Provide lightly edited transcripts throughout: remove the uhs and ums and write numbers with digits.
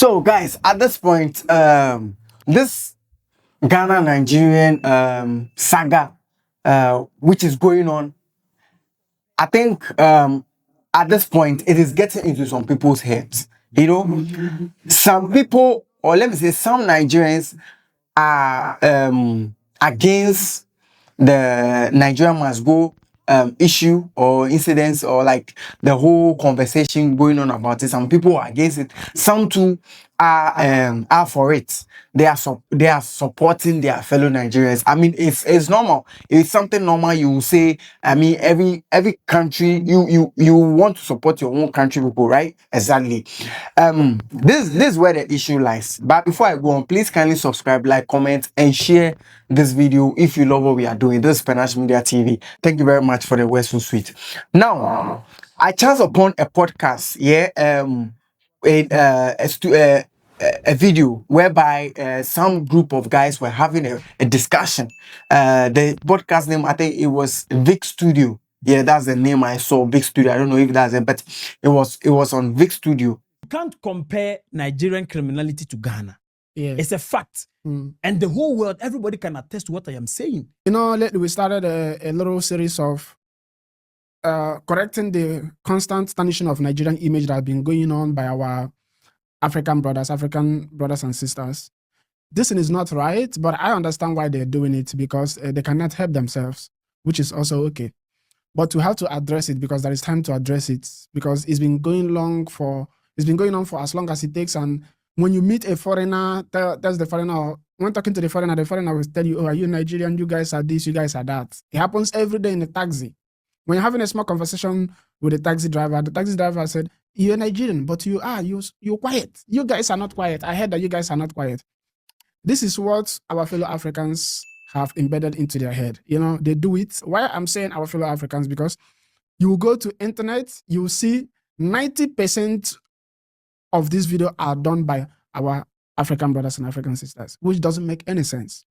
So, guys, at this point, this Ghana Nigerian saga, which is going on, I think at this point it is getting into some people's heads. You know, some people, or let me say, some Nigerians are against the Nigeria must go issue or incidents, or like the whole conversation going on about it. Some people are against it. Some too are for it. They are supporting their fellow Nigerians. I mean, it's normal. It's something normal. You will say. I mean, every country you want to support your own country people, right? Exactly. This is where the issue lies. But before I go on, please kindly subscribe, like, comment, and share this video if you love what we are doing. This is Penash Media TV. Thank you very much for the word so sweet. Now, I chanced upon a podcast, a video whereby some group of guys were having a discussion. The podcast name, I think it was Vic Studio. Yeah, that's the name I saw, Vic Studio. I don't know if that's it, but it was on Vic Studio. You can't compare Nigerian criminality to Ghana. Yeah. It's a fact. And the whole world, everybody can attest to what I am saying. You know, we started a little series of correcting the constant tarnishing of Nigerian image that has been going on by our African brothers and sisters. This is not right, but I understand why they're doing it, because they cannot help themselves, which is also okay. But to have to address it, because there is time to address it, because it's been going on for as long as it takes. And when you meet a foreigner, that's the foreigner. When talking to the foreigner will tell you, "Oh, are you Nigerian? You guys are this, you guys are that." It happens every day in the taxi. When you're having a small conversation with the taxi driver said, "You're Nigerian, but you're quiet. You guys are not quiet. I heard that you guys are not quiet." This is what our fellow Africans have embedded into their head. You know, they do it. Why I'm saying our fellow Africans? Because you will go to internet, you will see 90% of this video are done by our African brothers and African sisters, which doesn't make any sense.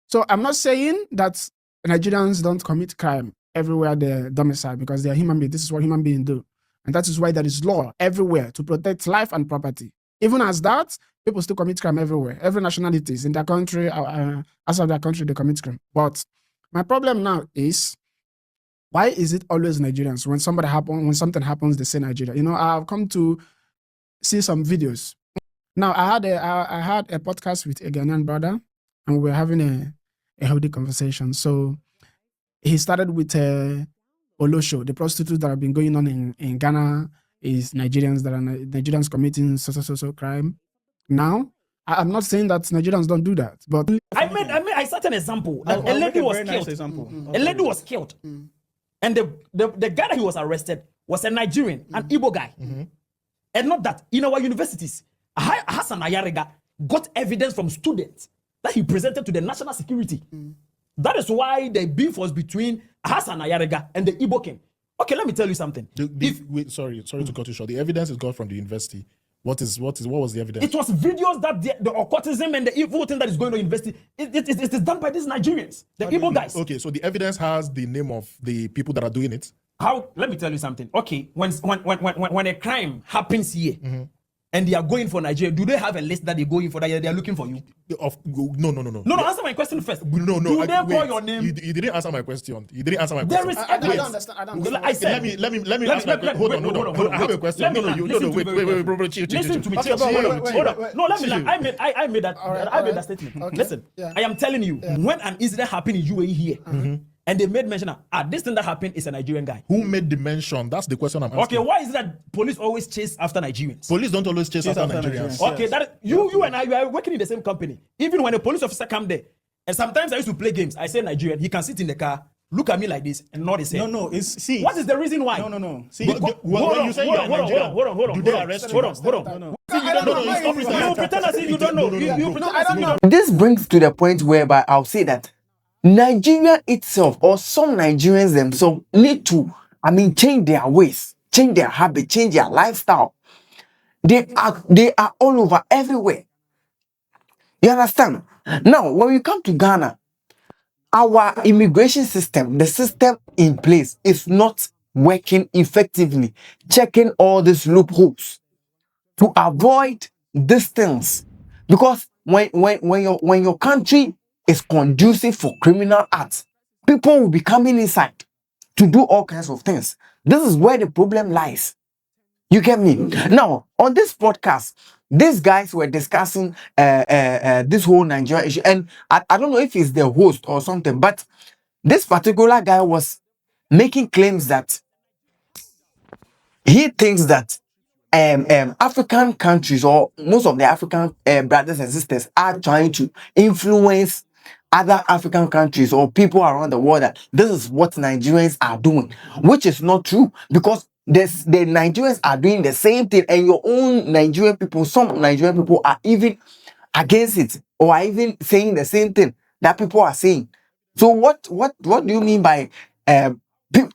So I'm not saying that Nigerians don't commit crime everywhere they're domiciled, because they are human beings. This is what human beings do. And that is why there is law everywhere to protect life and property. Even as that, people still commit crime everywhere. Every nationalities in their country, outside their country, they commit crime. But my problem now is, why is it always Nigerians? When something happens, they say Nigeria. You know, I've come to see some videos. Now, I had a podcast with a Ghanaian brother, and we were having a healthy conversation. So he started with Olosho, the prostitutes that have been going on in Ghana is Nigerians committing so crime. Now, I'm not saying that Nigerians don't do that, but I set an example. A lady was killed. A lady was killed, and the guy that he was arrested was a Nigerian, an Igbo guy. And not that, in our universities, Hassan Ayariga got evidence from students that he presented to the national security. That is why the beef was between Hassan Ayariga and the Igbo king. Okay, let me tell you something. Wait, sorry to cut you short. The evidence is got from the university. What was the evidence? It was videos that the occultism and the evil thing that is going on in the university, it is done by these Nigerians, the Igbo guys. Okay, so the evidence has the name of the people that are doing it. How? Let me tell you something. Okay, when a crime happens here, and they are going for Nigeria, do they have a list that they're going for, that they are looking for you? No. No, answer my question first. No. Do they call your name? You didn't answer my question. There is I don't understand. I said, let me ask my question. Hold on. I have a question. Wait, bro. Listen to me. Hold on. No, let me. I made that statement. Okay. Listen, Yeah. I am telling you, when an incident happened in UAE here, and they made mention of, this thing that happened is a Nigerian guy. Who made the mention? That's the question I'm asking. Okay, why is it that police always chase after Nigerians? Police don't always chase after Nigerians. Okay, that is, you and I, we are working in the same company. Even when a police officer come there, and sometimes I used to play games, I say Nigerian, he can sit in the car, look at me like this, and nod his head. No, see. What is the reason why? No. See, When you say you're Nigerian, hold on. do they arrest you? Hold on. No. See, you pretend as if you don't know. You pretend as if you don't know. This brings to the point whereby I'll say that Nigeria itself, or some Nigerians themselves, need to, change their ways, change their habit, change their lifestyle. They are all over everywhere. You understand? Now, when we come to Ghana, our immigration system, the system in place, is not working effectively, checking all these loopholes to avoid these things, because when your country is conducive for criminal acts, people will be coming inside to do all kinds of things. This is where the problem lies. You get me? Now, on this podcast, these guys were discussing this whole Nigeria issue, and I don't know if he's the host or something, but this particular guy was making claims that he thinks that African countries, or most of the African brothers and sisters, are trying to influence other African countries or people around the world that this is what Nigerians are doing, which is not true, because the Nigerians are doing the same thing, and your own Nigerian people, some Nigerian people are even against it, or are even saying the same thing that people are saying. So what do you mean by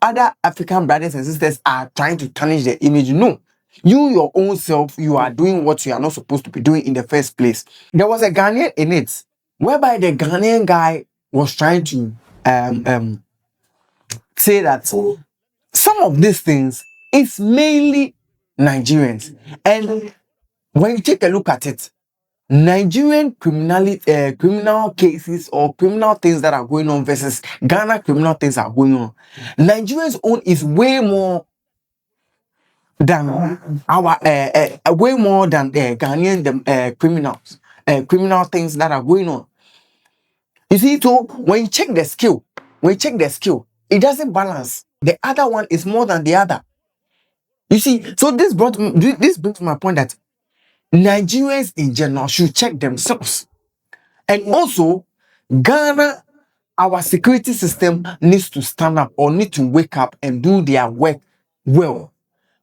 other African brothers and sisters are trying to tarnish their image? No, you your own self, you are doing what you are not supposed to be doing in the first place. There was a Ghanaian in it, whereby the Ghanaian guy was trying to say that some of these things is mainly Nigerians. And when you take a look at it, Nigerian criminal cases or criminal things that are going on versus Ghana criminal things are going on, Nigerians' own is way more than our way more than Ghanaian criminal things that are going on. You see, so when you check the skill, it doesn't balance. The other one is more than the other. You see, so this brings to my point that Nigerians in general should check themselves. And also, Ghana, our security system needs to stand up, or need to wake up and do their work well.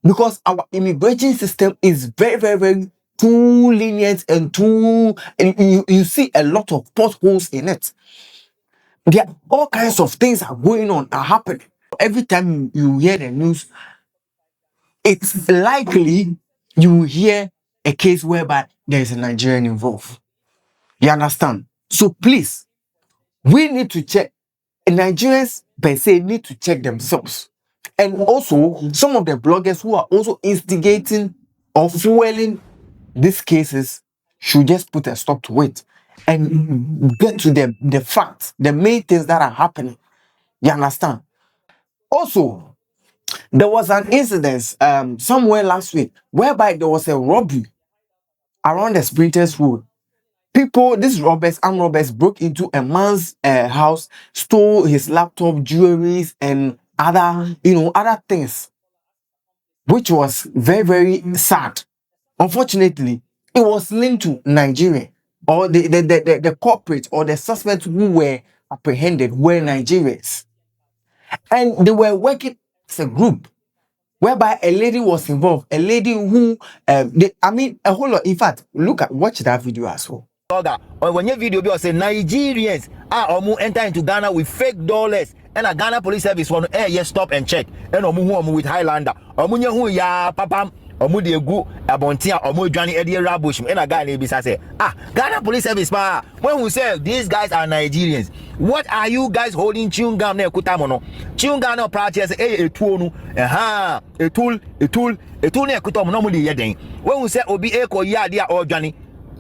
Because our immigration system is very, very, very too lenient and you see a lot of potholes in it. There are all kinds of things are going on, are happening. Every time you hear the news, it's likely you hear a case whereby there is a Nigerian involved. You understand? So please, we need to check. Nigerians per se need to check themselves. And also, some of the bloggers who are also instigating or fueling these cases should just put a stop to it and get to the facts, the main things that are happening. You understand? Also, there was an incident somewhere last week whereby there was a robbery around the Sprinters Road. These armed robbers broke into a man's house, stole his laptop, jewelries, and other things, which was very, very sad. Unfortunately, it was linked to Nigeria, or the corporate or the suspects who were apprehended were Nigerians, and they were working as a group, whereby a lady was involved, a lady who a whole lot. In fact, watch that video as well. Or when your video be say Nigerians are enter into Ghana with fake dollars, and a Ghana police service want to stop and check, and omu with Highlander, omunye hu ya papam, omu de gu abontia, omu Johnny Eddie Rabush, and a guy nebisa say, Ghana police service pa. When we say these guys are Nigerians, what are you guys holding chewing gum ne kutamono? Chewing gum no practice a tool no, a tool ne kutamono mu de yeden. When we say obi eko ya dia or Johnny.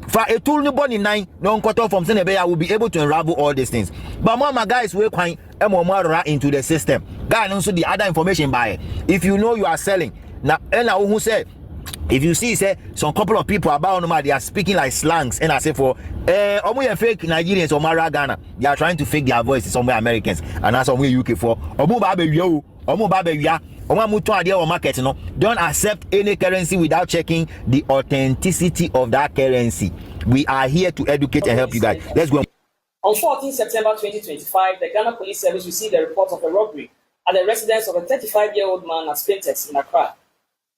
For a tool no body nine, no cut off from Senebeya will be able to unravel all these things. But my guys will quite into the system. God also the other information by if you know you are selling. Now who said if you see say some couple of people about no they are speaking like slangs, and I say for fake Nigerians or Mara Ghana, they are trying to fake their voices somewhere Americans and that's somewhere UK for don't accept any currency without checking the authenticity of that currency. We are here to educate and help you guys. Let's go. On 14 September 2025, the Ghana Police Service received a report of a robbery at the residence of a 35-year-old man at Spintex in Accra.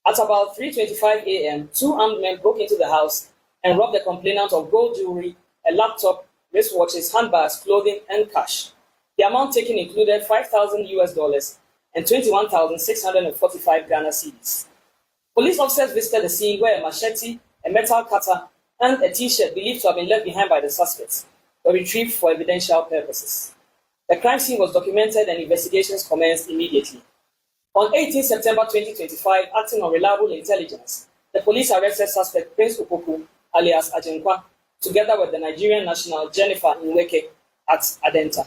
At about 3:25 a.m., two armed men broke into the house and robbed the complainant of gold jewelry, a laptop, wristwatches, handbags, clothing, and cash. The amount taken included $5,000 and 21,645 Ghana cedis. Police officers visited the scene where a machete, a metal cutter, and a t-shirt believed to have been left behind by the suspects were retrieved for evidential purposes. The crime scene was documented and investigations commenced immediately. On 18 September 2025, acting on reliable intelligence, the police arrested suspect Prince Opoku alias Ajinkwa, together with the Nigerian national Jennifer Nweke at Adenta.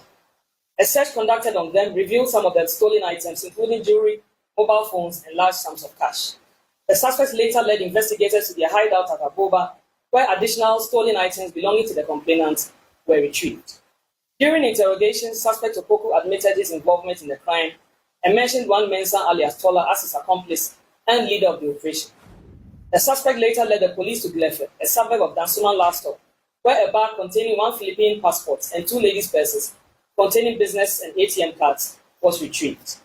A search conducted on them revealed some of their stolen items, including jewelry, mobile phones, and large sums of cash. The suspects later led investigators to their hideout at Aboba, where additional stolen items belonging to the complainant were retrieved. During interrogation, suspect Opoku admitted his involvement in the crime and mentioned one Mensah alias Tola as his accomplice and leader of the operation. The suspect later led the police to Glefe, a suburb of Dansoman last stop, where a bag containing 1 Philippine passport and 2 ladies' purses containing business and ATM cards was retrieved.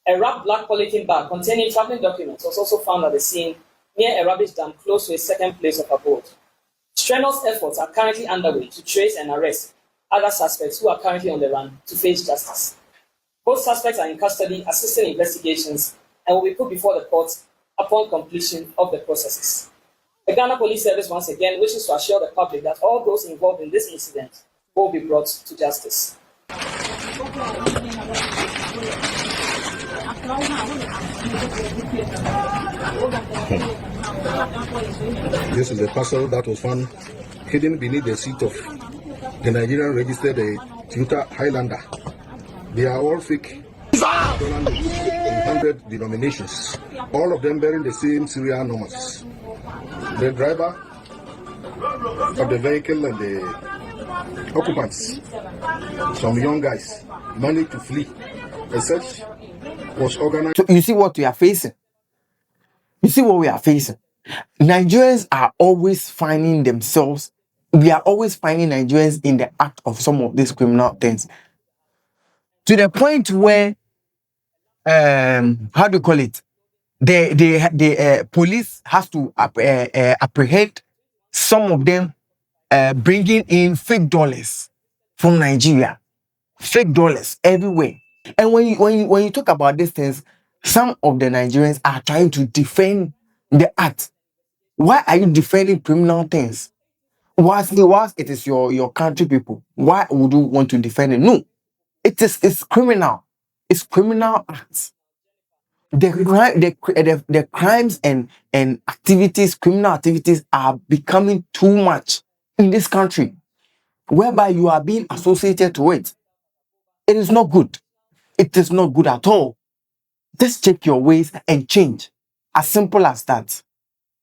A wrapped black polythene bag containing traveling documents was also found at the scene near a rubbish dump close to a second place of abode. Strenuous efforts are currently underway to trace and arrest other suspects who are currently on the run to face justice. Both suspects are in custody assisting investigations and will be put before the court upon completion of the processes. The Ghana Police Service once again wishes to assure the public that all those involved in this incident will be brought to justice. This is a parcel that was found hidden beneath the seat of the Nigerian registered Toyota Highlander. They are all fake in 100 denominations, all of them bearing the same serial numbers. The driver of the vehicle and the occupants, some young guys, managed to flee. A search was organized. So you see what we are facing. You see what we are facing. Nigerians are always finding themselves. We are always finding Nigerians in the act of some of these criminal things. To the point where, how do you call it? The police has to apprehend some of them, bringing in fake dollars from Nigeria, fake dollars everywhere. And when you talk about these things, some of the Nigerians are trying to defend the act. Why are you defending criminal things? Whilst it is your country people, why would you want to defend it? No, it's criminal. It's criminal acts. The crimes and activities, criminal activities are becoming too much in this country, whereby you are being associated to it. It is not good. It is not good at all. Just check your ways and change. As simple as that.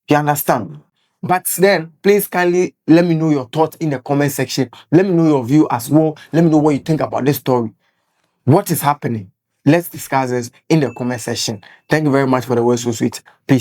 You understand? But then, please kindly let me know your thoughts in the comment section. Let me know your view as well. Let me know what you think about this story. What is happening? Let's discuss this in the comment section. Thank you very much for the word so sweet. Peace.